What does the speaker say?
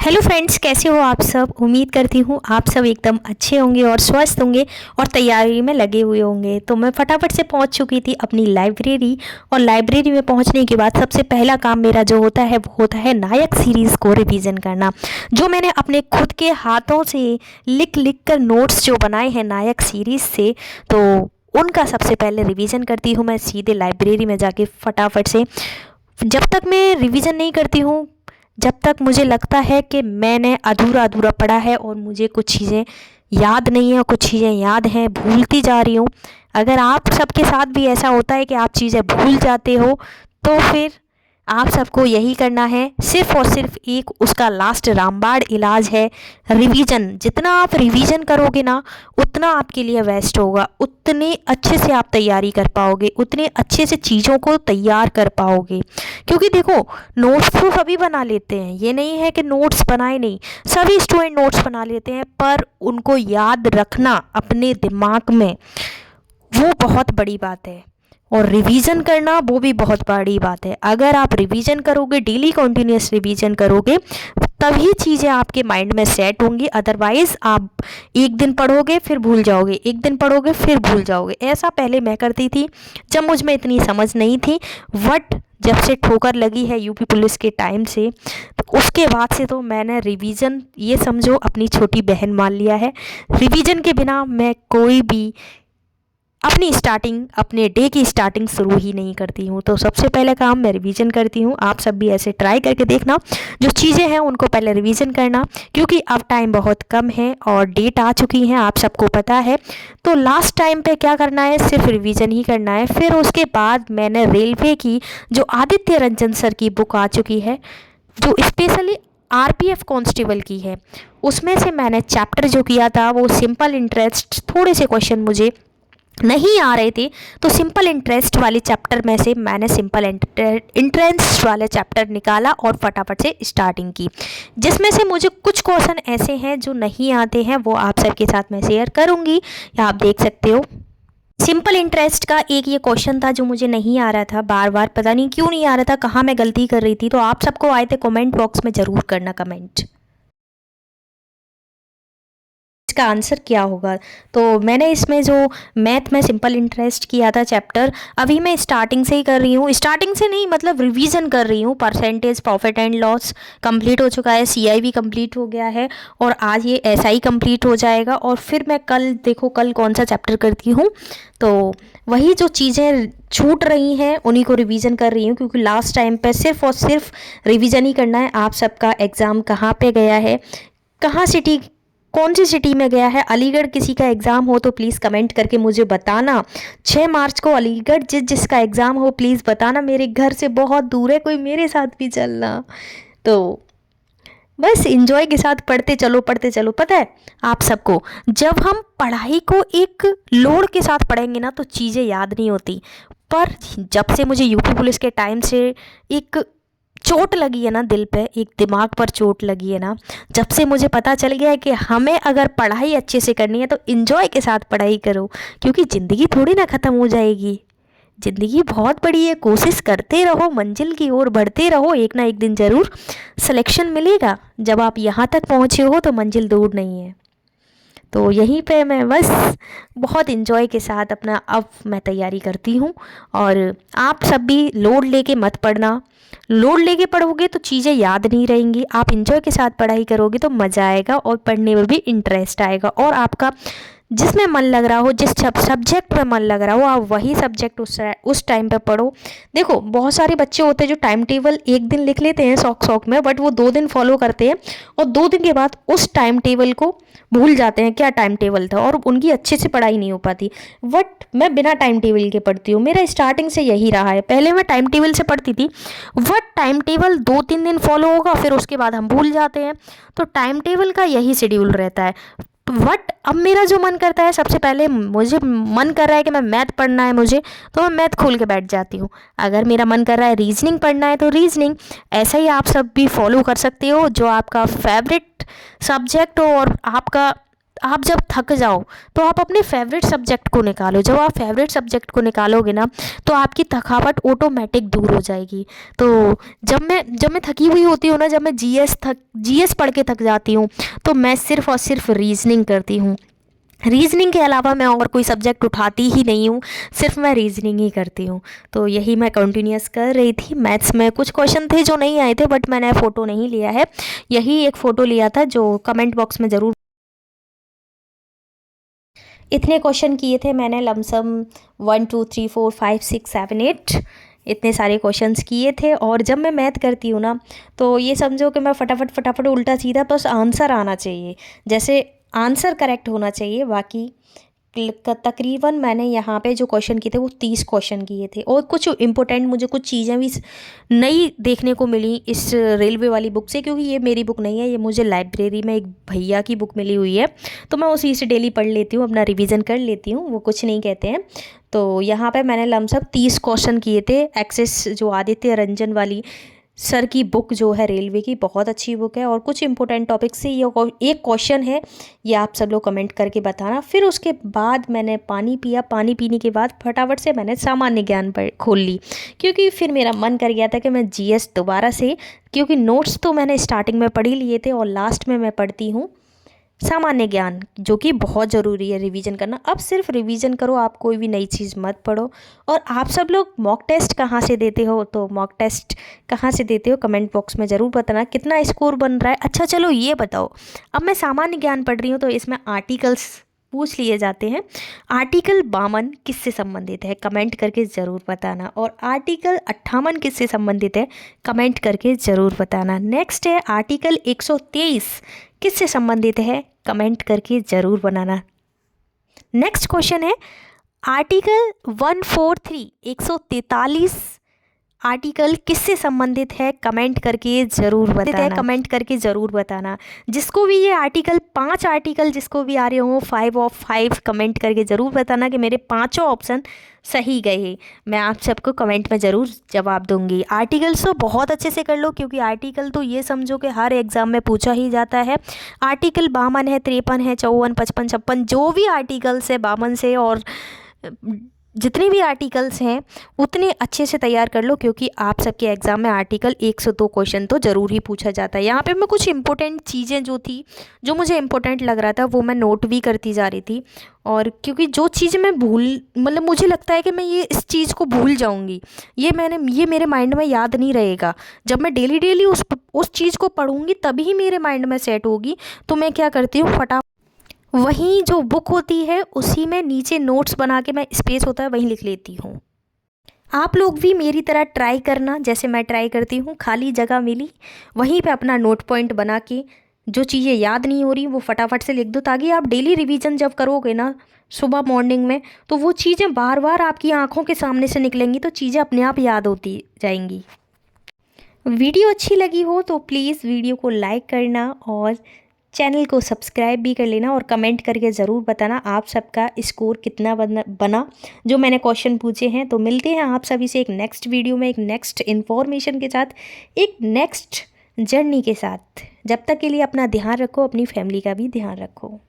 Hello friends, कैसे हो आप सब। उम्मीद करती हूँ आप सब एकदम अच्छे होंगे और स्वस्थ होंगे और तैयारी में लगे हुए होंगे। तो मैं फटाफट से पहुँच चुकी थी अपनी लाइब्रेरी। और लाइब्रेरी में पहुँचने के बाद सबसे पहला काम मेरा जो होता है वो होता है नायक सीरीज़ को रिवीजन करना, जो मैंने अपने खुद के हाथों से लिख लिख कर नोट्स जो बनाए हैं नायक सीरीज़ से, तो उनका सबसे पहले रिवीजन करती हूँ मैं सीधे लाइब्रेरी में जाके फटाफट से। जब तक मैं रिवीजन नहीं करती हूँ, जब तक मुझे लगता है कि मैंने अधूरा अधूरा पढ़ा है और मुझे कुछ चीज़ें याद नहीं है, कुछ चीज़ें याद हैं, भूलती जा रही हूँ। अगर आप सबके साथ भी ऐसा होता है कि आप चीज़ें भूल जाते हो, तो फिर आप सबको यही करना है, सिर्फ़ और सिर्फ एक उसका लास्ट रामबाण इलाज है रिवीजन। जितना आप रिवीजन करोगे ना, उतना आपके लिए बेस्ट होगा, उतने अच्छे से आप तैयारी कर पाओगे, उतने अच्छे से चीज़ों को तैयार कर पाओगे। क्योंकि देखो, नोट्स तो सभी बना लेते हैं, ये नहीं है कि नोट्स बनाए नहीं, सभी स्टूडेंट नोट्स बना लेते हैं, पर उनको याद रखना अपने दिमाग में, वो बहुत बड़ी बात है। और रिवीजन करना वो भी बहुत बड़ी बात है। अगर आप रिवीजन करोगे, डेली कंटिन्यूस रिवीजन करोगे, तभी चीज़ें आपके माइंड में सेट होंगी। अदरवाइज़ आप एक दिन पढ़ोगे फिर भूल जाओगे, एक दिन पढ़ोगे फिर भूल जाओगे। ऐसा पहले मैं करती थी जब मुझ में इतनी समझ नहीं थी। बट जब से ठोकर लगी है यूपी पुलिस के टाइम से, तो उसके बाद से तो मैंने रिवीजन, ये समझो, अपनी छोटी बहन मान लिया है। रिवीजन के बिना मैं कोई भी अपनी स्टार्टिंग, अपने डे की स्टार्टिंग शुरू ही नहीं करती हूँ। तो सबसे पहले काम मैं रिवीजन करती हूँ। आप सब भी ऐसे ट्राई करके देखना, जो चीज़ें हैं उनको पहले रिवीजन करना, क्योंकि अब टाइम बहुत कम है और डेट आ चुकी है, आप सबको पता है। तो लास्ट टाइम पे क्या करना है, सिर्फ रिवीजन ही करना है। फिर उसके बाद मैंने रेलवे की जो आदित्य रंजन सर की बुक आ चुकी है, जो स्पेशली आरपीएफ कांस्टेबल की है, उसमें से मैंने चैप्टर जो किया था वो सिंपल इंटरेस्ट, थोड़े से क्वेश्चन मुझे नहीं आ रहे थे, तो सिंपल इंटरेस्ट वाले चैप्टर में से मैंने सिंपल इंटरेस्ट वाले चैप्टर निकाला और फटाफट से स्टार्टिंग की। जिसमें से मुझे कुछ क्वेश्चन ऐसे हैं जो नहीं आते हैं, वो आप सबके साथ मैं शेयर करूंगी, या आप देख सकते हो। सिंपल इंटरेस्ट का एक ये क्वेश्चन था जो मुझे नहीं आ रहा था, बार बार पता नहीं क्यों नहीं आ रहा था, कहाँ मैं गलती कर रही थी। तो आप सबको आए थे, कमेंट बॉक्स में ज़रूर करना कमेंट, इसका आंसर क्या होगा। तो मैंने इसमें जो मैथ में सिंपल इंटरेस्ट किया था चैप्टर, अभी मैं स्टार्टिंग से ही कर रही हूँ, स्टार्टिंग से नहीं मतलब रिवीजन कर रही हूँ। Percentage profit and loss complete हो चुका है, सीआई भी कंप्लीट हो गया है, और आज ये एसआई कंप्लीट हो जाएगा। और फिर मैं कल, देखो कल कौन सा चैप्टर करती हूँ, तो वही जो चीज़ें छूट रही हैं उन्हीं को रिवीजन कर रही हूँ, क्योंकि लास्ट टाइम पे सिर्फ और सिर्फ रिवीजन ही करना है। आप सबका एग्ज़ाम कहाँ पे गया है, कहाँ सिटी, कौन सी सिटी में गया है, अलीगढ़ किसी का एग्ज़ाम हो तो प्लीज़ कमेंट करके मुझे बताना। 6 मार्च को अलीगढ़ जिसका एग्ज़ाम हो प्लीज़ बताना, मेरे घर से बहुत दूर है, कोई मेरे साथ भी चलना। तो बस इंजॉय के साथ पढ़ते चलो, पढ़ते चलो। पता है आप सबको, जब हम पढ़ाई को एक लोड के साथ पढ़ेंगे ना, तो चीज़ें याद नहीं होती। पर जब से मुझे यूपी पुलिस के टाइम से एक चोट लगी है ना दिल पे, एक दिमाग पर चोट लगी है ना, जब से मुझे पता चल गया है कि हमें अगर पढ़ाई अच्छे से करनी है तो इन्जॉय के साथ पढ़ाई करो, क्योंकि ज़िंदगी थोड़ी ना ख़त्म हो जाएगी। ज़िंदगी बहुत बड़ी है, कोशिश करते रहो, मंजिल की ओर बढ़ते रहो, एक ना एक दिन ज़रूर सिलेक्शन मिलेगा। जब आप यहाँ तक पहुँचे हो तो मंजिल दूर नहीं है। तो यहीं पे मैं बस बहुत इन्जॉय के साथ अपना अब मैं तैयारी करती हूँ। और आप सब भी लोड लेके मत पढ़ना, लोड लेके पढ़ोगे तो चीज़ें याद नहीं रहेंगी। आप इन्जॉय के साथ पढ़ाई करोगे तो मज़ा आएगा और पढ़ने में भी इंटरेस्ट आएगा, और आपका जिसमें मन लग रहा हो, जिस सब्जेक्ट में मन लग रहा हो, आप वही सब्जेक्ट उस टाइम पे पढ़ो। देखो, बहुत सारे बच्चे होते हैं जो टाइम टेबल एक दिन लिख लेते हैं शौक शौक में, बट वो 2 दिन फॉलो करते हैं और 2 दिन के बाद उस टाइम टेबल को भूल जाते हैं क्या टाइम टेबल था, और उनकी अच्छे से पढ़ाई नहीं हो पाती। बट मैं बिना टाइम टेबल के पढ़ती हूँ, मेरा स्टार्टिंग से यही रहा है। पहले मैं टाइम टेबल से पढ़ती थी, बट टाइम टेबल 2-3 दिन फॉलो होगा, फिर उसके बाद हम भूल जाते हैं। तो टाइम टेबल का यही शेड्यूल रहता है। बट अब मेरा जो मन करता है, सबसे पहले मुझे मन कर रहा है कि मैं मैथ पढ़ना है मुझे, तो मैं मैथ खोल के बैठ जाती हूँ। अगर मेरा मन कर रहा है रीजनिंग पढ़ना है तो रीजनिंग। ऐसा ही आप सब भी फॉलो कर सकते हो, जो आपका फेवरेट सब्जेक्ट हो और आपका आप जब थक जाओ तो आप अपने फेवरेट सब्जेक्ट को निकालो। जब आप फेवरेट सब्जेक्ट को निकालोगे ना तो आपकी थकावट ऑटोमेटिक दूर हो जाएगी। तो जब मैं थकी हुई होती हूँ ना, जब मैं जीएस पढ़ के थक जाती हूँ, तो मैं सिर्फ़ और सिर्फ रीजनिंग करती हूँ। रीजनिंग के अलावा मैं और कोई सब्जेक्ट उठाती ही नहीं हूँ, सिर्फ मैं रीजनिंग ही करती हूँ। तो यही मैं कंटिन्यूअस कर रही थी। मैथ्स में कुछ क्वेश्चन थे जो नहीं आए थे, बट मैंने फ़ोटो नहीं लिया है। यही एक फ़ोटो लिया था, जो कमेंट बॉक्स में ज़रूर। इतने क्वेश्चन किए थे मैंने, लमसम 1 2 3 4 5 6 7 8, इतने सारे क्वेश्चंस किए थे। और जब मैं मैथ करती हूँ ना, तो ये समझो कि मैं फटाफट फटाफट उल्टा सीधा बस आंसर आना चाहिए, जैसे आंसर करेक्ट होना चाहिए। बाकी तकरीबन मैंने यहाँ पे जो क्वेश्चन किए थे वो 30 क्वेश्चन किए थे। और कुछ इम्पोर्टेंट मुझे कुछ चीज़ें भी नई देखने को मिली इस रेलवे वाली बुक से, क्योंकि ये मेरी बुक नहीं है, ये मुझे लाइब्रेरी में एक भैया की बुक मिली हुई है। तो मैं उसी से डेली पढ़ लेती हूँ, अपना रिवीजन कर लेती हूँ, वो कुछ नहीं कहते हैं। तो यहाँ पे मैंने लमसम 30 क्वेश्चन किए थे। एक्सेस जो आदित्य रंजन वाली सर की बुक जो है रेलवे की, बहुत अच्छी बुक है। और कुछ इंपॉर्टेंट टॉपिक से ये एक क्वेश्चन है, ये आप सब लोग कमेंट करके बताना। फिर उसके बाद मैंने पानी पिया। पानी पीने के बाद फटाफट से मैंने सामान्य ज्ञान पर खोल ली, क्योंकि फिर मेरा मन कर गया था कि मैं जीएस दोबारा से, क्योंकि नोट्स तो मैंने स्टार्टिंग में पढ़ ही लिए थे और लास्ट में मैं पढ़ती हूँ सामान्य ज्ञान, जो कि बहुत ज़रूरी है रिवीजन करना। अब सिर्फ रिवीजन करो, आप कोई भी नई चीज़ मत पढ़ो। और आप सब लोग मॉक टेस्ट कहाँ से देते हो, तो मॉक टेस्ट कहाँ से देते हो कमेंट बॉक्स में ज़रूर बताना, कितना स्कोर बन रहा है। अच्छा चलो ये बताओ, अब मैं सामान्य ज्ञान पढ़ रही हूँ तो इसमें आर्टिकल्स पूछ लिए जाते हैं। आर्टिकल 52 किससे संबंधित है, कमेंट करके ज़रूर बताना। और आर्टिकल 58 किससे संबंधित है, कमेंट करके ज़रूर बताना। नेक्स्ट है आर्टिकल 123 किससे संबंधित है, कमेंट करके ज़रूर बनाना। नेक्स्ट क्वेश्चन है आर्टिकल 143 143 आर्टिकल किससे संबंधित है, कमेंट करके ज़रूर बताना। कमेंट करके ज़रूर बताना। जिसको भी ये आर्टिकल 5 आर्टिकल जिसको भी आ रहे हो 5 ऑफ 5, कमेंट करके ज़रूर बताना कि मेरे पांचों ऑप्शन सही गए। मैं आप सबको कमेंट में ज़रूर जवाब दूंगी। आर्टिकल्स तो बहुत अच्छे से कर लो, क्योंकि आर्टिकल तो ये समझो कि हर एग्ज़ाम में पूछा ही जाता है। आर्टिकल 52 है, 53 है, 54, 55, 56, जो भी आर्टिकल्स है 52 से और जितने भी आर्टिकल्स हैं उतने अच्छे से तैयार कर लो, क्योंकि आप सबके एग्ज़ाम में आर्टिकल 102 क्वेश्चन तो ज़रूर ही पूछा जाता है। यहाँ पे मैं कुछ इंपॉर्टेंट चीज़ें जो थी, जो मुझे इंपॉर्टेंट लग रहा था, वो मैं नोट भी करती जा रही थी। और क्योंकि जो चीज़ मैं मतलब मुझे लगता है कि मैं ये इस चीज़ को भूल जाऊँगी, ये मेरे माइंड में याद नहीं रहेगा। जब मैं डेली डेली उस चीज़ को पढ़ूँगी तभी मेरे माइंड में सेट होगी। तो मैं क्या करती हूँ, वहीं जो बुक होती है उसी में नीचे नोट्स बना के, मैं स्पेस होता है वहीं लिख लेती हूँ। आप लोग भी मेरी तरह ट्राई करना, जैसे मैं ट्राई करती हूँ। खाली जगह मिली वहीं पे अपना नोट पॉइंट बना के जो चीज़ें याद नहीं हो रही वो फटाफट से लिख दो, ताकि आप डेली रिवीजन जब करोगे ना सुबह मॉर्निंग में, तो वो चीज़ें बार बार आपकी आंखों के सामने से निकलेंगी, तो चीज़ें अपने आप याद होती जाएंगी। वीडियो अच्छी लगी हो तो प्लीज़ वीडियो को लाइक करना और चैनल को सब्सक्राइब भी कर लेना। और कमेंट करके ज़रूर बताना आप सबका स्कोर कितना बना जो मैंने क्वेश्चन पूछे हैं। तो मिलते हैं आप सभी से एक नेक्स्ट वीडियो में, एक नेक्स्ट इन्फॉर्मेशन के साथ, एक नेक्स्ट जर्नी के साथ। जब तक के लिए अपना ध्यान रखो, अपनी फैमिली का भी ध्यान रखो।